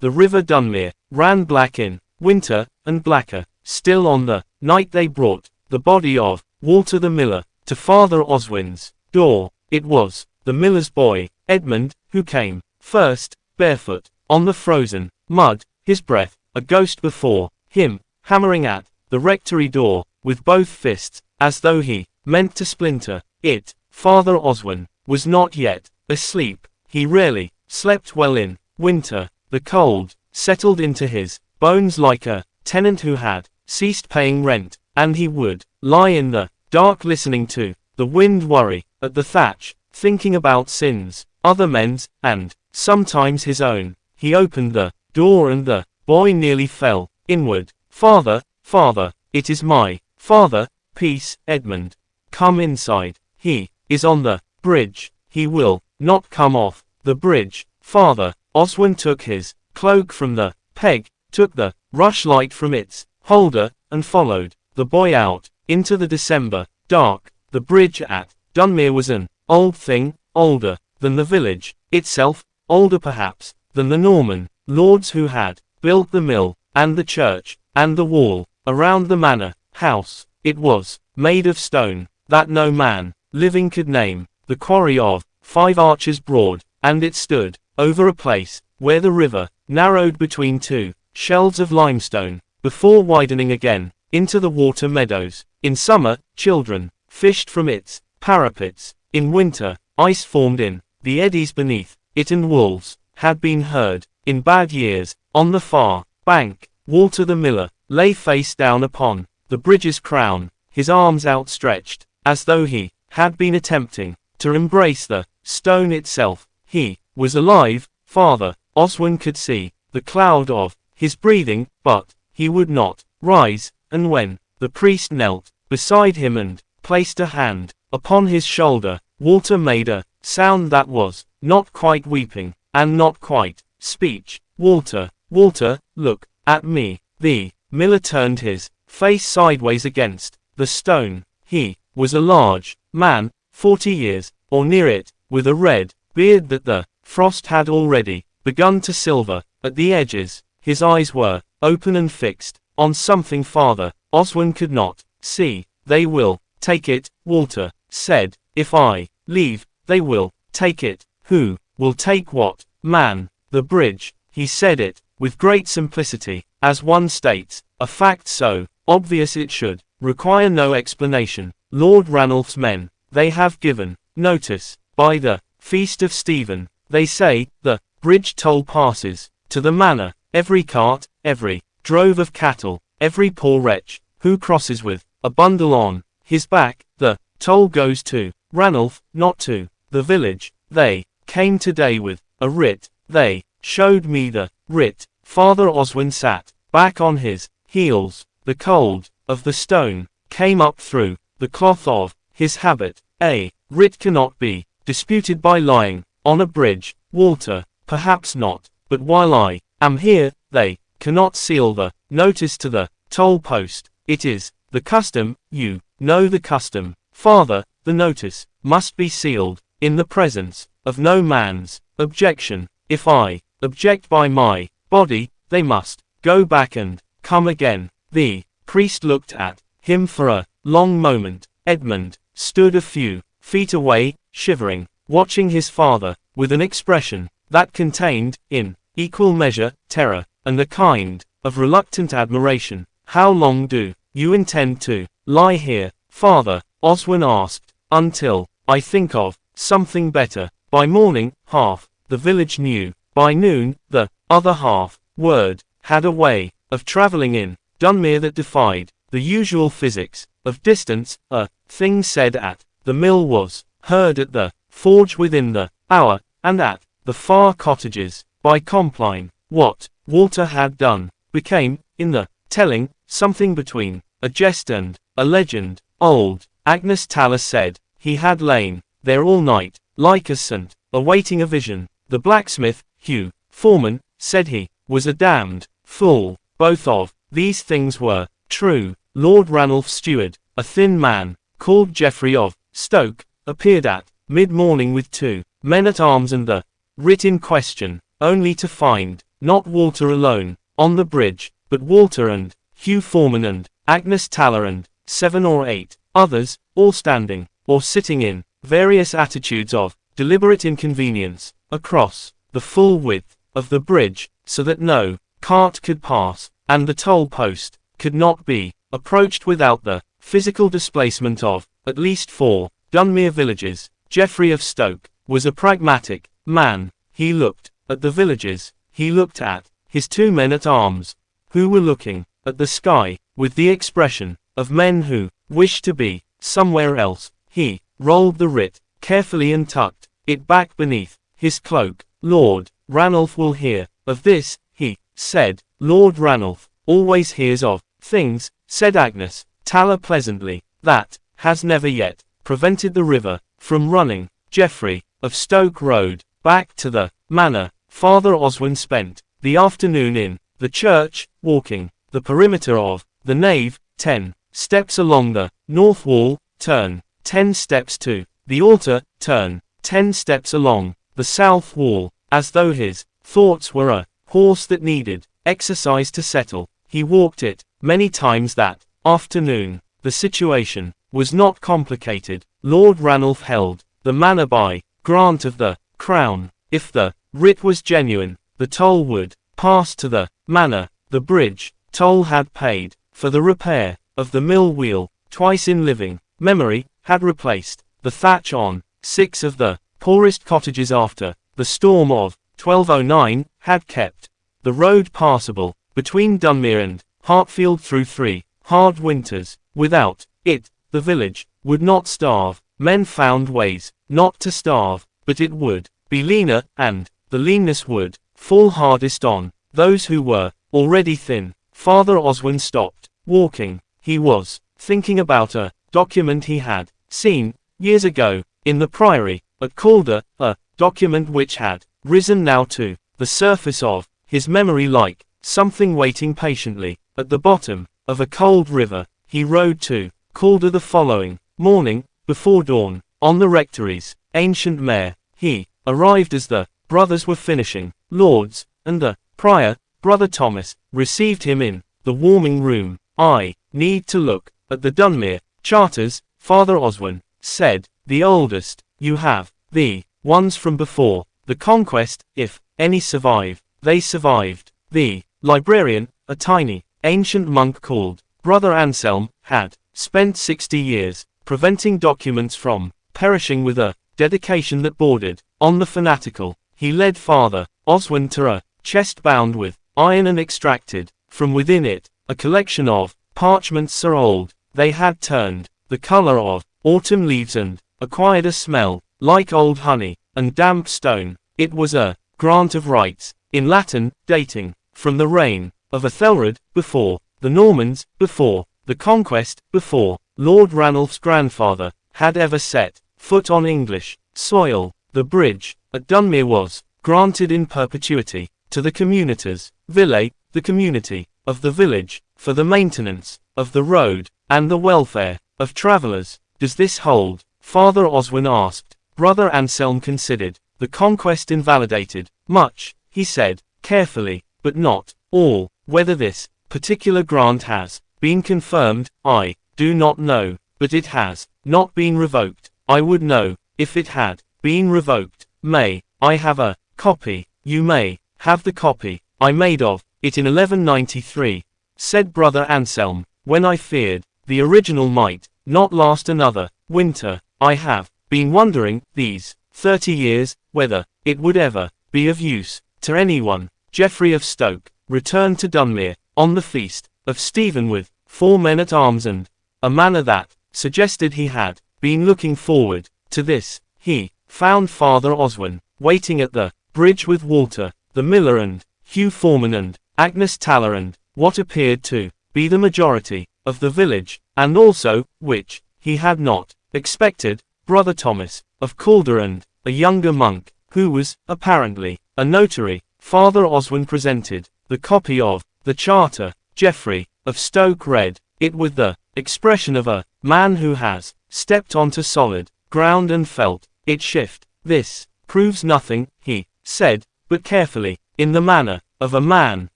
the river Dunmere, ran black in winter, and blacker still on the night they brought the body of Walter the miller to Father Oswin's door. It was the miller's boy, Edmund, who came first, barefoot, on the frozen mud, his breath a ghost before him, hammering at the rectory door with both fists, as though he meant to splinter it. Father Oswin was not yet asleep. He rarely slept well in winter. The cold settled into his bones like a tenant who had ceased paying rent, and he would lie in the dark listening to the wind worry at the thatch, thinking about sins, other men's, and sometimes his own. He opened the door and the boy nearly fell inward. Father, father, it is my father. Peace, Edmund. Come inside. He is on the bridge. He will not come off the bridge. Father Oswin took his cloak from the peg, took the rushlight from its holder, and followed the boy out into the December dark. The bridge at Dunmere was an old thing, older than the village itself, older perhaps than the Norman lords who had built the mill, and the church, and the wall around the manor house. It was made of stone that no man living could name, the quarry of 5 arches broad, and it stood over a place where the river narrowed between 2 shelves of limestone, before widening again into the water meadows. In summer, children fished from its parapets. In winter, ice formed in the eddies beneath it, and wolves had been heard. In bad years, on the far bank, Walter the miller lay face down upon the bridge's crown, his arms outstretched, as though he had been attempting to embrace the stone itself. He was alive. Father Oswin could see the cloud of his breathing, but he would not rise, and when the priest knelt beside him and placed a hand upon his shoulder, Walter made a sound that was not quite weeping, and not quite speech. Walter, Walter, look at me. The miller turned his face sideways against the stone. He was a large man, 40 years, or near it, with a red beard that the frost had already begun to silver at the edges. His eyes were open and fixed on something Father Oswin could not see. They will take it, Walter said. If I leave, they will take it. Who will take what? Man. The bridge. He said it with great simplicity, as one states a fact so obvious it should require no explanation. Lord Ranulph's men, they have given notice by the feast of Stephen. They say the bridge toll passes to the manor. Every cart, every drove of cattle, every poor wretch who crosses with a bundle on his back, the toll goes to Ranulph, not to the village. They came today with a writ. They showed me the writ. Father Oswin sat back on his heels. The cold of the stone came up through the cloth of his habit. A writ cannot be disputed by lying on a bridge, Walter. Perhaps not, but while I am here, they cannot seal the notice to the toll post. It is the custom. You know the custom, Father. The notice must be sealed in the presence of no man's objection. If I object by my body, they must go back and come again. The priest looked at him for a long moment. Edmund stood a few feet away, shivering, watching his father, with an expression that contained, in equal measure, terror, and a kind of reluctant admiration. How long do you intend to lie here, Father? Oswin asked. Until I think of something better. By morning, half the village knew. By noon, the other half. Word had a way of traveling in Dunmere that defied the usual physics of distance. A thing said at the mill was heard at the forge within the hour, and at the far cottages by Compline. What Walter had done became, in the telling, something between a jest and a legend. Old Agnes Tallis said he had lain there all night, like a saint, awaiting a vision. The blacksmith, Hugh Foreman, said he was a damned fool. Both of these things were true. Lord Ranulph's steward, a thin man, called Geoffrey of Stoke, appeared at mid-morning with 2 men-at-arms and the writ in question, only to find not Walter alone, on the bridge, but Walter and Hugh Foreman and Agnes Taller and 7 or 8 others, all standing, or sitting in various attitudes of deliberate inconvenience, across the full width of the bridge, so that no cart could pass, and the toll post could not be approached without the physical displacement of at least 4 Dunmere villages. Geoffrey of Stoke was a pragmatic man. He looked at the villages, he looked at his 2 men-at-arms, who were looking at the sky, with the expression of men who wished to be somewhere else. He rolled the writ carefully and tucked it back beneath his cloak. Lord Ranulph will hear of this, he said. Lord Ranulph always hears of things, said Agnes Taller pleasantly, that has never yet prevented the river from running. Geoffrey of Stoke rode back to the manor. Father Oswin spent the afternoon in the church, walking the perimeter of the nave, 10 steps along the north wall, turn 10 steps to the altar, turn 10 steps along the south wall, as though his thoughts were a horse that needed exercise to settle. He walked it many times that afternoon. The situation was not complicated. Lord Ranulph held the manor by grant of the crown. If the writ was genuine, the toll would pass to the manor. The bridge toll had paid for the repair of the mill wheel. Twice in living memory had replaced the thatch on 6 of the poorest cottages after the storm of 1209, had kept the road passable between Dunmere and Hartfield through 3 hard winters. Without it, the village would not starve. Men found ways not to starve, but it would be leaner, and the leanness would fall hardest on those who were already thin. Father Oswin stopped walking. He was thinking about a document he had seen years ago in the priory at Calder, a document which had risen now to the surface of his memory like something waiting patiently at the bottom of a cold river. He rode to Calder the following morning, before dawn, on the rectory's ancient mare. He arrived as the brothers were finishing Lord's, and the prior, Brother Thomas, received him in the warming room. I need to look at the Dunmere charters, Father Oswin said. The oldest you have, the ones from before the conquest, if any survive. They survived. The librarian, a tiny, ancient monk called Brother Anselm, had spent 60 years preventing documents from perishing with a dedication that bordered on the fanatical. He led Father Oswin to a chest bound with iron and extracted from within it a collection of parchments so old they had turned the color of autumn leaves and acquired a smell like old honey and damp stone. It was a grant of rights in Latin, dating from the reign of Ethelred, before the Normans, before the conquest, before Lord Ranulph's grandfather had ever set foot on English soil. The bridge at Dunmere was granted in perpetuity to the communitas villae, the community of the village, for the maintenance of the road and the welfare of travellers. Does this hold? Father Oswin asked. Brother Anselm considered. The conquest invalidated much, he said, carefully, but not all. Whether this particular grant has been confirmed, I do not know, but it has not been revoked. I would know if it had been revoked. May I have a copy? You may have the copy I made of it in 1193, said Brother Anselm, when I feared the original might not last another winter. I have been wondering these 30 years whether it would ever be of use to anyone. Geoffrey of Stoke returned to Dunmere on the feast of Stephen with 4 men-at-arms and a manner that suggested he had been looking forward to this. He found Father Oswin waiting at the bridge with Walter, the miller, and Hugh Foreman and Agnes Taller, and what appeared to be the majority of the village, and also, which he had not expected, Brother Thomas of Calder and a younger monk, who was, apparently, a notary. Father Oswin presented the copy of the charter. Geoffrey of Stoke read it with the expression of a man who has stepped onto solid ground and felt it shift. This proves nothing, he said, but carefully, in the manner of a man,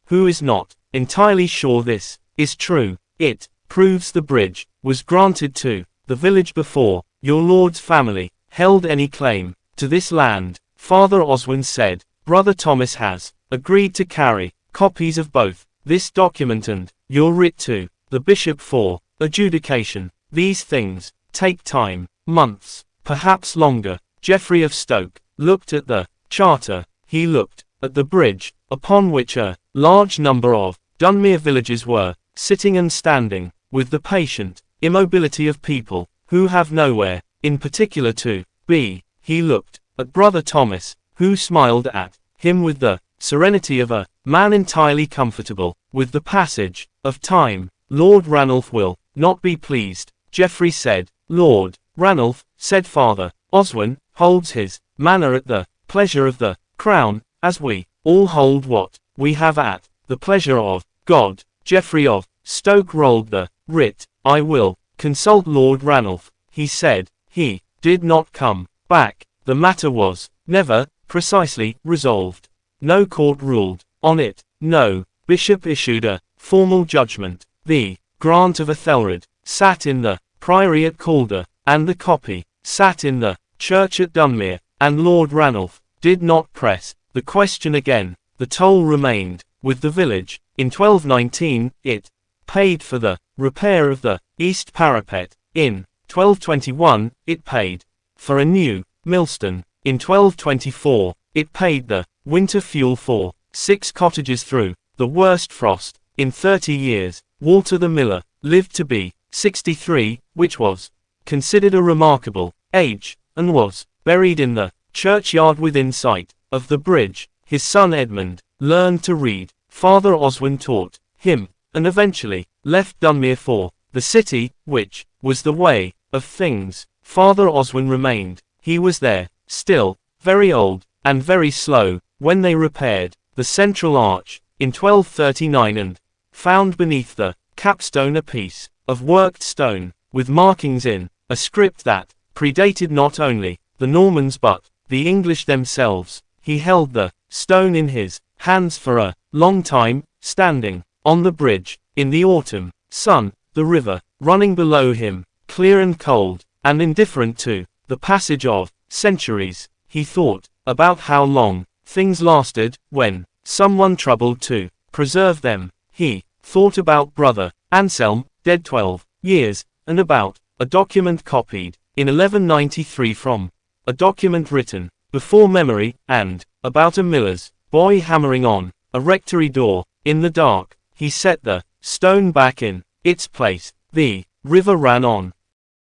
who is not entirely sure this is true. It proves the bridge was granted to the village before your lord's family held any claim to this land. Father Oswin said, Brother Thomas has agreed to carry copies of both this document and your writ to the bishop for adjudication. These things take time, months, perhaps longer. Geoffrey of Stoke looked at the charter. He looked at the bridge, upon which a large number of Dunmere villages were sitting and standing, with the patient immobility of people who have nowhere in particular to be. He looked at Brother Thomas, who smiled at him with the serenity of a man entirely comfortable with the passage of time. Lord Ranulph will not be pleased, Geoffrey said. Lord Ranulph, said Father Oswin, holds his manor at the pleasure of the crown, as we all hold what we have at the pleasure of God. Geoffrey of Stoke rolled the writ. I will consult Lord Ranulph, he said. He did not come back. The matter was never precisely resolved. No court ruled on it. No bishop issued a formal judgment. The grant of Ethelred sat in the priory at Calder, and the copy sat in the church at Dunmere, and Lord Ranulph did not press the question again. The toll remained with the village. In 1219, it paid for the repair of the east parapet. In 1221, it paid for a new millstone. In 1224, it paid the winter fuel for 6 cottages through the worst frost in 30 years. Walter the miller lived to be 63, which was considered a remarkable age, and was buried in the churchyard within sight of the bridge. His son Edmund learned to read. Father Oswin taught him, and eventually left Dunmere for the city, which was the way of things. Father Oswin remained. He was there, still, very old, and very slow, when they repaired the central arch, in 1239 and found beneath the capstone a piece of worked stone, with markings in a script that predated not only the Normans but the English themselves. He held the stone in his hands for a long time, standing on the bridge, in the autumn sun, the river running below him, clear and cold, and indifferent to the passage of centuries. He thought about how long things lasted when someone troubled to preserve them. He thought about Brother Anselm, dead 12 years, and about a document copied in 1193 from a document written before memory, and about a miller's boy hammering on a rectory door in the dark. He set the stone back in its place. The river ran on